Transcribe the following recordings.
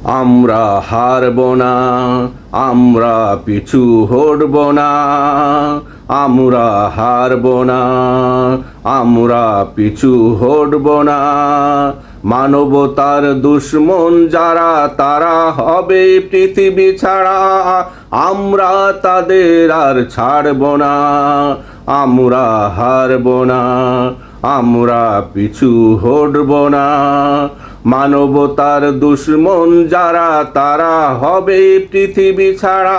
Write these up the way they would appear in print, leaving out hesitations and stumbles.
আমরা হারব না, আমরা পিছু হটব না, আমরা হারব না, আমরা পিছু হটব না। মানবতার দুশ্মন যারা তারা হবে পৃথিবী ছাড়া, আমরা তাদের আর ছাড়ব না। আমরা হারব না, আমরা পিছু হটব না। মানবতার দুশ্মন যারা তারা হবে পৃথিবী ছাড়া,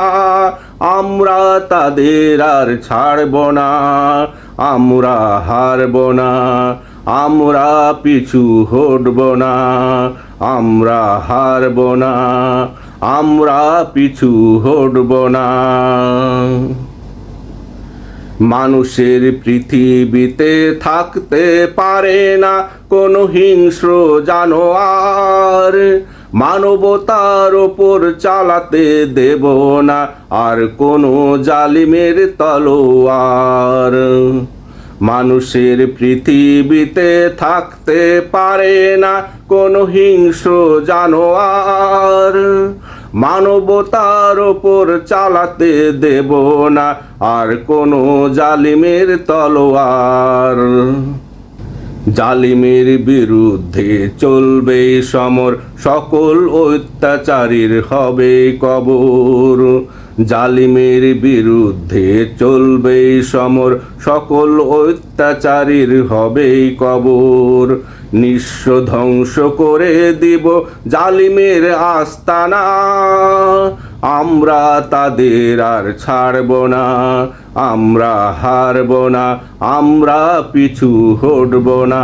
আমরা তাদের আর ছাড়ব না। আমরা হারব না, আমরা পিছু হটব না। আমরা হারব না, আমরা পিছু হটব না। মানুষের পৃথিবীতে থাকতে পারে না কোনো হিংস্র জানোয়ার, মানবতার ওপর চালাতে দেব না আর কোনো জালিমের তলোয়ার। মানুষের পৃথিবীতে থাকতে পারে না কোনো হিংস্র জানোয়ার, মানবতার ওপর চালাতে দেব না আর কোনো জালিমের তলোয়ার। জালিমের বিরুদ্ধে চলবে সমর, সকল অত্যাচারীর হবে কবর। জালিমের বিরুদ্ধে চলবে সমর, সকল অত্যাচারীর হবে কবর। নিঃস্ব ধ্বংস করে দিব জালিমের আস্তানা, আমরা তাদের আর ছাড়ব না। আমরা হারব না, আমরা পিছু হটব না।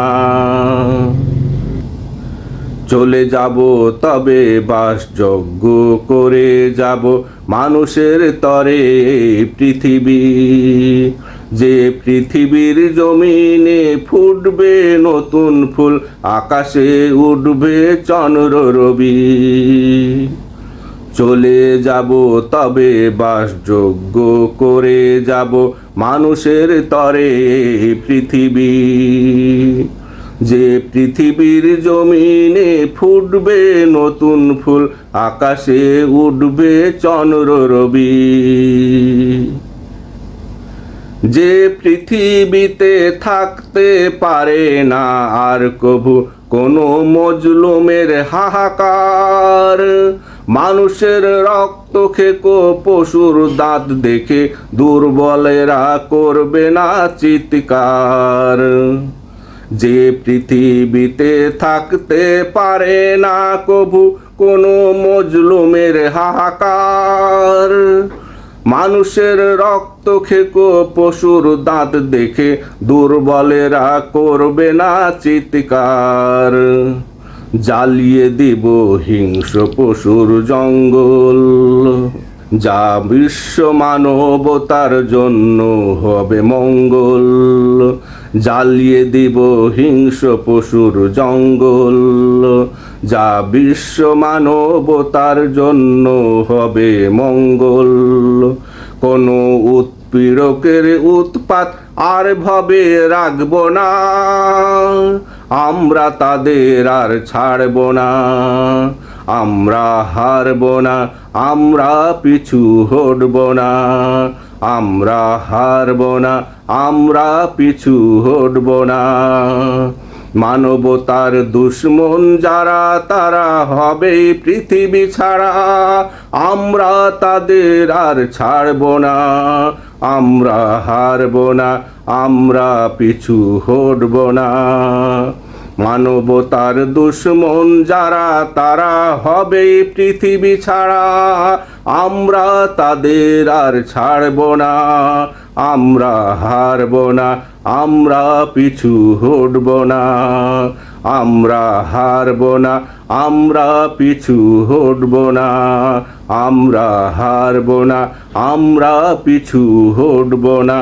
চলে যাব তবে বাসযোগ্য করে যাব মানুষের তরে পৃথিবী। যে পৃথিবীর জমিনে ফুটবে নতুন ফুল, আকাশে উঠবে চন্দ্র রবি। চলে যাব তবে বাসযোগ্য করে যাব মানুষের তরে পৃথিবী। যে পৃথিবীর জমিনে ফুটবে নতুন ফুল, আকাশে উঠবে চন্দ্র রবি। যে পৃথিবীতে থাকতে পারে না আর কভু কোনো মজলুমের হাহাকার, মানুষের রক্ত খেকো পশুর দাঁত দেখে দুর্বলেরা করবে না চিৎকার। যে পৃথিবীতে থাকতে পারে না কভু কোনো মজলুমের হাহাকার, মানুষের রক্ত খেকো পশুর দাঁত দেখে দুর্বলেরা করবে না চিৎকার। জ্বালিয়ে দিব হিংস্র পশুর জঙ্গল, যা বিশ্ব মানবতার জন্য হবে মঙ্গল। জ্বালিয়ে দিব হিংস্র পশুর জঙ্গল, যা বিশ্ব মানবতার জন্য হবে মঙ্গল। কোনো উৎপীড়কের উৎপাত আর ভাবে রাখব না, আমরা তাদের আর ছাড়ব না। আমরা হারব না, আমরা পিছু হটব না। আমরা হারব না, আমরা পিছু হটব না। মানবতার দুশ্মন যারা তারা হবে পৃথিবী ছাড়া, আমরা তাদের আর ছাড়ব না। আমরা হারব না, আমরা পিছু হটব না। মানবতার দুশ্মন যারা তারা হবে পৃথিবী ছাড়া, আমরা তাদের আর ছাড়ব না। আমরা হারব না, আমরা পিছু হটব না। আমরা হারব না, আমরা পিছু হটব না। আমরা হারব না, আমরা পিছু হটব না।